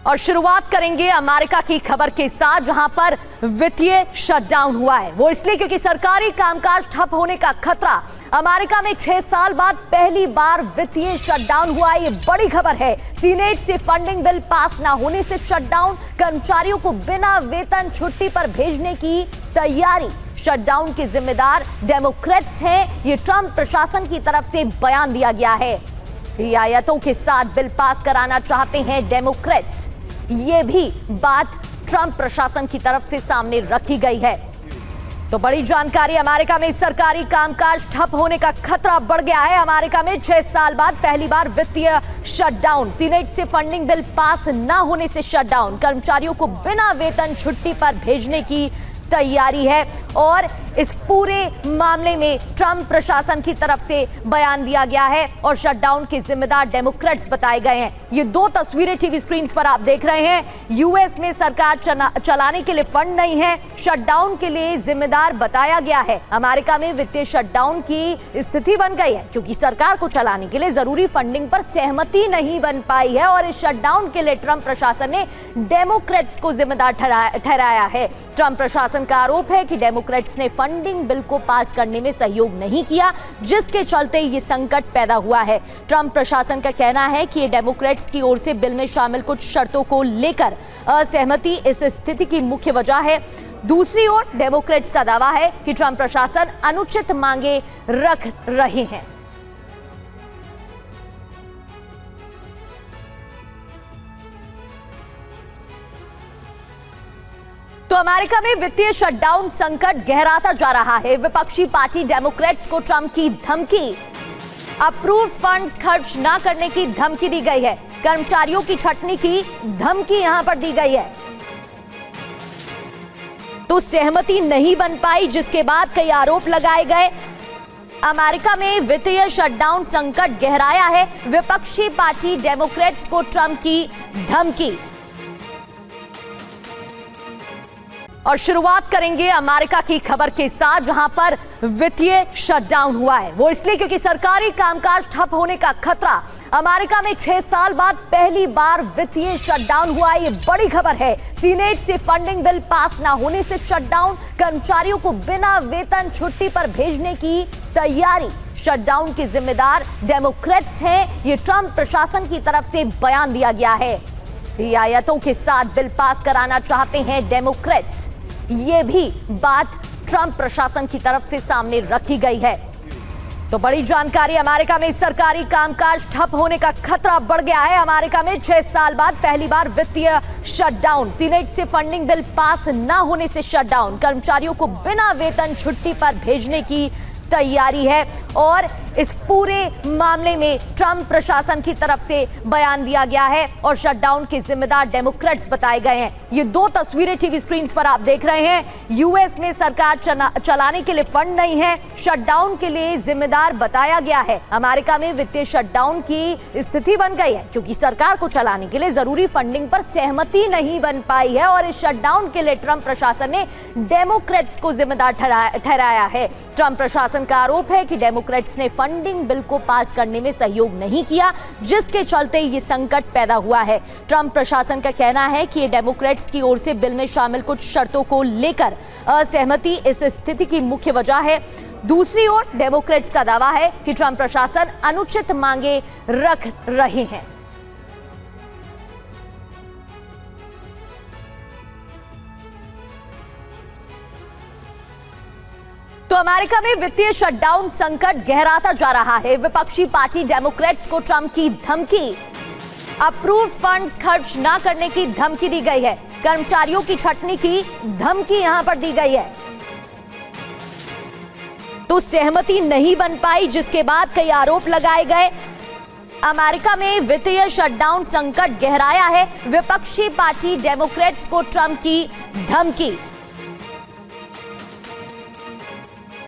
और शुरुआत करेंगे अमेरिका की खबर के साथ, जहां पर वित्तीय शटडाउन हुआ है। वो इसलिए क्योंकि सरकारी कामकाज ठप होने का खतरा। अमेरिका में 6 साल बाद पहली बार वित्तीय शटडाउन हुआ है। ये बड़ी खबर है। सीनेट से फंडिंग बिल पास ना होने से शटडाउन, कर्मचारियों को बिना वेतन छुट्टी पर भेजने की तैयारी। शटडाउन के जिम्मेदार डेमोक्रेट्स हैं। ये ट्रंप प्रशासन की तरफ से बयान दिया गया है। रियायतों के साथ बिल पास कराना चाहते हैं डेमोक्रेट्स। ये भी बात ट्रंप प्रशासन की तरफ से सामने रखी गई है। तो बड़ी जानकारी, अमेरिका में सरकारी कामकाज ठप होने का खतरा बढ़ गया है। अमेरिका में 6 साल बाद पहली बार वित्तीय शटडाउन। सीनेट से फंडिंग बिल पास ना होने से शटडाउन, कर्मचारियों को बिना वेतन छुट्टी पर भेजने की तैयारी है। और इस पूरे मामले में ट्रंप प्रशासन की तरफ से बयान दिया गया है और शटडाउन के जिम्मेदार डेमोक्रेट्स बताए गए हैं। ये 2 तस्वीरें टीवी स्क्रीन पर आप देख रहे हैं। यूएस में सरकार चलाने के लिए फंड नहीं है, शटडाउन के लिए जिम्मेदार बताया गया है। अमेरिका में वित्तीय शटडाउन की स्थिति बन गई है क्योंकि सरकार को चलाने के लिए जरूरी फंडिंग पर सहमति नहीं बन पाई है। और इस शटडाउन के लिए ट्रंप प्रशासन ने डेमोक्रेट्स को जिम्मेदार ठहराया है। ट्रंप प्रशासन का आरोप है कि डेमोक्रेट्स ने फंडिंग बिल को पास करने में सहयोग नहीं किया, जिसके चलते ये संकट पैदा हुआ है। ट्रंप प्रशासन का कहना है कि ये डेमोक्रेट्स की ओर से बिल में शामिल कुछ शर्तों को लेकर असहमति इस स्थिति की मुख्य वजह है। दूसरी ओर डेमोक्रेट्स का दावा है कि ट्रंप प्रशासन अनुचित मांगे रख रहे हैं। तो अमेरिका में वित्तीय शटडाउन संकट गहराता जा रहा है। विपक्षी पार्टी डेमोक्रेट्स को ट्रंप की धमकी, अप्रूव्ड फंड्स खर्च ना करने की धमकी दी गई है। कर्मचारियों की छटनी की धमकी यहां पर दी गई है। तो सहमति नहीं बन पाई, जिसके बाद कई आरोप लगाए गए। अमेरिका में वित्तीय शटडाउन संकट गहराया है। विपक्षी पार्टी डेमोक्रेट्स को ट्रंप की धमकी। और शुरुआत करेंगे अमेरिका की खबर के साथ, जहां पर वित्तीय शटडाउन हुआ है। वो इसलिए क्योंकि सरकारी कामकाज ठप होने का खतरा। अमेरिका में 6 साल बाद पहली बार वित्तीय शटडाउन हुआ है। ये बड़ी खबर है। सीनेट से फंडिंग बिल पास ना होने से शटडाउन, कर्मचारियों को बिना वेतन छुट्टी पर भेजने की तैयारी। शटडाउन के जिम्मेदार डेमोक्रेट्स हैं। ये ट्रंप प्रशासन की तरफ से बयान दिया गया है। रियायतों के साथ बिल पास कराना चाहते हैं डेमोक्रेट्स। ये भी बात ट्रंप प्रशासन की तरफ से सामने रखी गई है। तो बड़ी जानकारी, अमेरिका में सरकारी कामकाज ठप होने का खतरा बढ़ गया है। अमेरिका में 6 साल बाद पहली बार वित्तीय शटडाउन। सीनेट से फंडिंग बिल पास ना होने से शटडाउन, कर्मचारियों को बिना वेतन छुट्टी पर भेजने की तैयारी है। और इस पूरे मामले में ट्रंप प्रशासन की तरफ से बयान दिया गया है और शटडाउन के जिम्मेदार डेमोक्रेट्स बताए गए हैं। ये 2 तस्वीरें टीवी स्क्रीन पर आप देख रहे हैं। यूएस में सरकार चलाने के लिए फंड नहीं है, शटडाउन के लिए जिम्मेदार बताया गया है। अमेरिका में वित्तीय शटडाउन की स्थिति बन गई है क्योंकि सरकार को चलाने के लिए जरूरी फंडिंग पर सहमति नहीं बन पाई है। और इस शटडाउन के लिए ट्रंप प्रशासन ने डेमोक्रेट्स को जिम्मेदार ठहराया है। ट्रंप प्रशासन का आरोप है कि डेमोक्रेट्स ने फंडिंग बिल को पास करने में सहयोग नहीं किया, जिसके चलते ये संकट पैदा हुआ है। ट्रंप प्रशासन का कहना है कि ये डेमोक्रेट्स की ओर से बिल में शामिल कुछ शर्तों को लेकर असहमति इस स्थिति की मुख्य वजह है। दूसरी ओर डेमोक्रेट्स का दावा है कि ट्रंप प्रशासन अनुचित मांगे रख रहे हैं। तो अमेरिका में वित्तीय शटडाउन संकट गहराता जा रहा है। विपक्षी पार्टी डेमोक्रेट्स को ट्रंप की धमकी, अप्रूव्ड फंड्स खर्च ना करने की धमकी दी गई है। कर्मचारियों की छटनी की धमकी यहां पर दी गई है। तो सहमति नहीं बन पाई, जिसके बाद कई आरोप लगाए गए। अमेरिका में वित्तीय शटडाउन संकट गहराया है। विपक्षी पार्टी डेमोक्रेट्स को ट्रंप की धमकी।